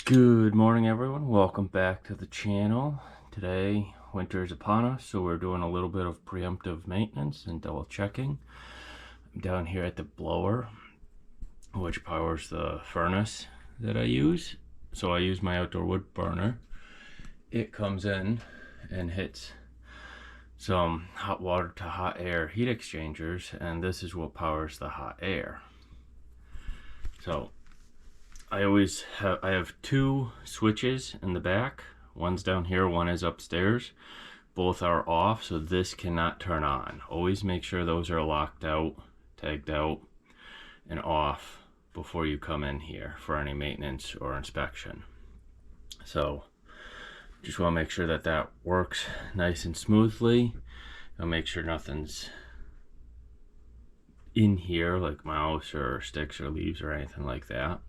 Good morning, everyone. Welcome back to the channel. Today, winter is upon us, so we're doing a little bit of preemptive maintenance and double checking. I'm down here at the blower, which powers the furnace that I use. So I use my outdoor wood burner. It comes in and hits some hot water to hot air heat exchangers, and this is what powers the hot air. So I have two switches in the back. One's down here, one is upstairs. Both are off, so this cannot turn on. Always make sure those are locked out, tagged out, and off before you come in here for any maintenance or inspection. So just want to make sure that that works nice and smoothly. I'll make sure nothing's in here like mouse or sticks or leaves or anything like that.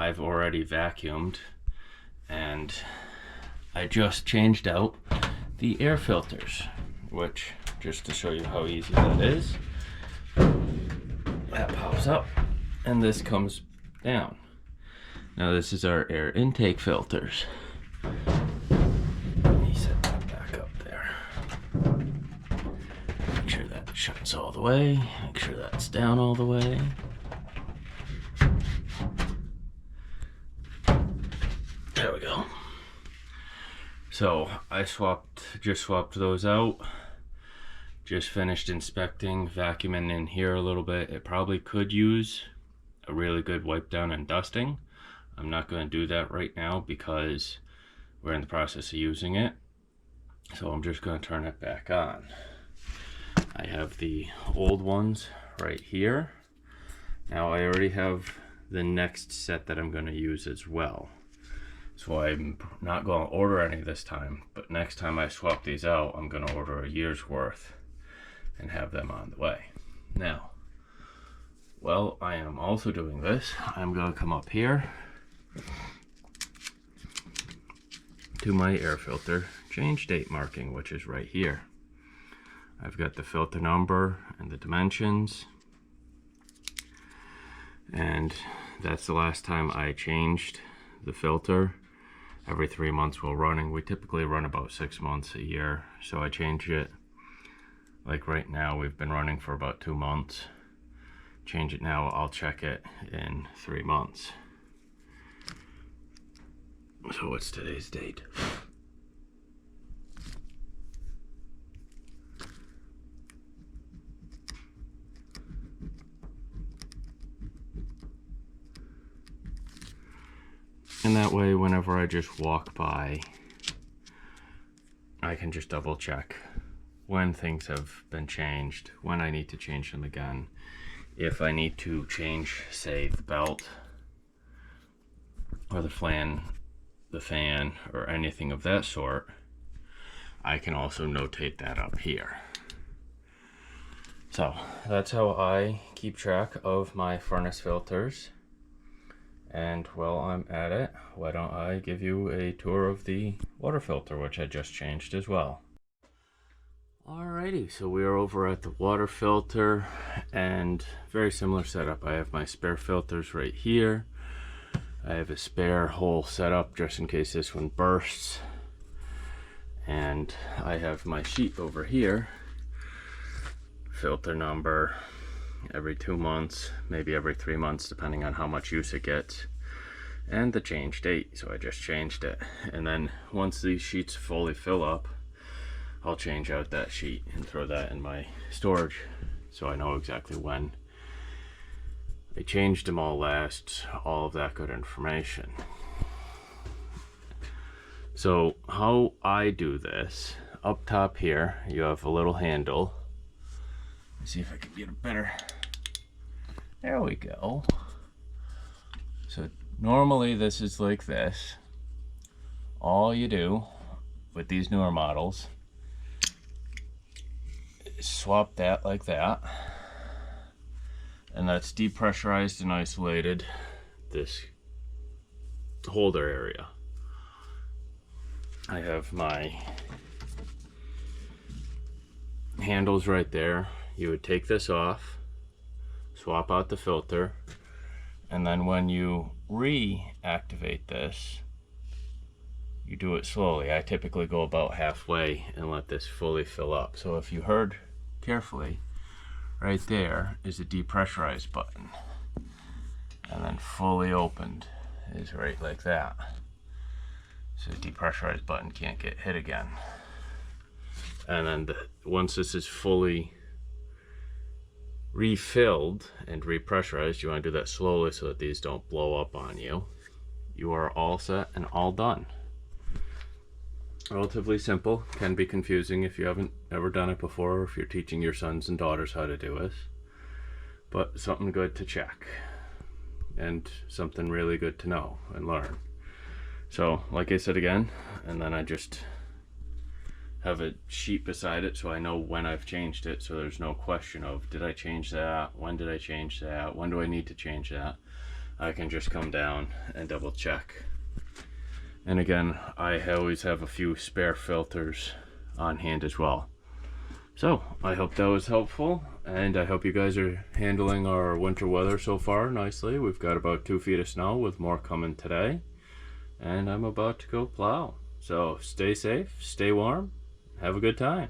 I've already vacuumed and I just changed out the air filters, which, just to show you how easy that is, that pops up and this comes down. Now this is our air intake filters. Let me set that back up there. Make sure that shuts all the way, make sure that's down all the way. There we go. So I just swapped those out. Just finished inspecting, vacuuming in here a little bit. It probably could use a really good wipe down and dusting. I'm not going to do that right now because we're in the process of using it. So I'm just going to turn it back on. I have the old ones right here. Now I already have the next set that I'm going to use as well. So I'm not going to order any this time, but next time I swap these out, I'm going to order a year's worth and have them on the way. Now, while I am also doing this, I'm going to come up here to my air filter change date marking, which is right here. I've got the filter number and the dimensions, and that's the last time I changed the filter. Every 3 months we're running. We typically run about 6 months a year, so I change it. Like right now we've been running for about 2 months. Change it now, I'll check it in 3 months. So what's today's date? And that way, whenever I just walk by, I can just double check when things have been changed, when I need to change them again. If I need to change, say, the belt or the fan, or anything of that sort, I can also notate that up here. So that's how I keep track of my furnace filters. And while I'm at it, why don't I give you a tour of the water filter, which I just changed as well. Alrighty, so we are over at the water filter, and very similar setup. I have my spare filters right here. I have a spare hole set up just in case this one bursts. And I have my sheet over here. Filter number, every 2 months, maybe every 3 months, depending on how much use it gets, and the change date. So I just changed it, and then once these sheets fully fill up, I'll change out that sheet and throw that in my storage so I know exactly when I changed them all last, all of that good information. So how I do this, up top here you have a little handle. See if I can get a better, there we go. So normally this is like this. All you do with these newer models is swap that like that, and that's depressurized and isolated this holder area. I have my handles right there. You would take this off, swap out the filter, and then when you reactivate this, you do it slowly. I typically go about halfway and let this fully fill up. So if you heard carefully, right there is a depressurize button. And then fully opened is right like that. So the depressurized button can't get hit again. And then once this is fully refilled and repressurized, you want to do that slowly so that these don't blow up on you. You are all set and all done. Relatively simple, can be confusing if you haven't ever done it before, or if you're teaching your sons and daughters how to do this, but something good to check and something really good to know and learn. So like I said again, and then I just have a sheet beside it so I know when I've changed it, so there's no question of did I change that, when did I change that, when do I need to change that. I can just come down and double check. And again, I always have a few spare filters on hand as well. So I hope that was helpful, and I hope you guys are handling our winter weather so far nicely. We've got about 2 feet of snow with more coming today, and I'm about to go plow. So stay safe, stay warm, have a good time.